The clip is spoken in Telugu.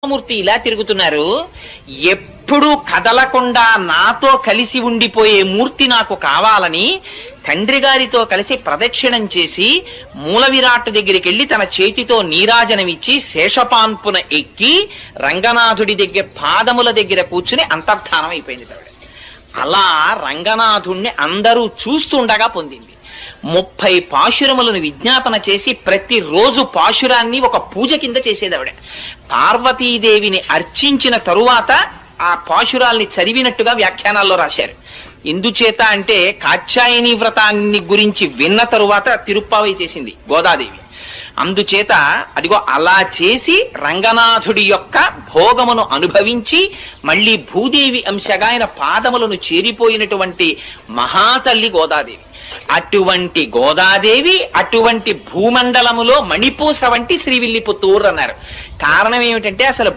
మూర్తి ఇలా తిరుగుతున్నారు. ఎప్పుడూ కదలకుండా నాతో కలిసి ఉండిపోయే మూర్తి నాకు కావాలని తండ్రి గారితో కలిసి ప్రదక్షిణం చేసి మూల విరాట్ దగ్గరికి వెళ్లి తన చేతితో నీరాజనమిచ్చి శేషపాన్పున ఎక్కి రంగనాథుడి దగ్గర పాదముల దగ్గర కూర్చుని అంతర్ధానం అయిపోయింది. అలా రంగనాథుణ్ణి అందరూ చూస్తుండగా పొందింది. 30 పాశురములను విజ్ఞాపన చేసి ప్రతిరోజు పాశురాన్ని ఒక పూజ కింద చేసేదావిడ. పార్వతీదేవిని అర్చించిన తరువాత ఆ పాశురాల్ని చదివినట్టుగా వ్యాఖ్యానాల్లో రాశారు. ఎందుచేత అంటే కాత్యాయని వ్రతాన్ని గురించి విన్న తరువాత తిరుప్పావై చేసింది గోదాదేవి. అందుచేత అదిగో అలా చేసి రంగనాథుడి యొక్క భోగమును అనుభవించి మళ్ళీ భూదేవి అంశగా ఆయన పాదములను చేరిపోయినటువంటి మహాతల్లి గోదాదేవి. అటువంటి గోదాదేవి అటువంటి భూమండలములో మణిపూస వంటి శ్రీవిల్లిపుత్తూరు అన్నారు. కారణం ఏమిటంటే అసలు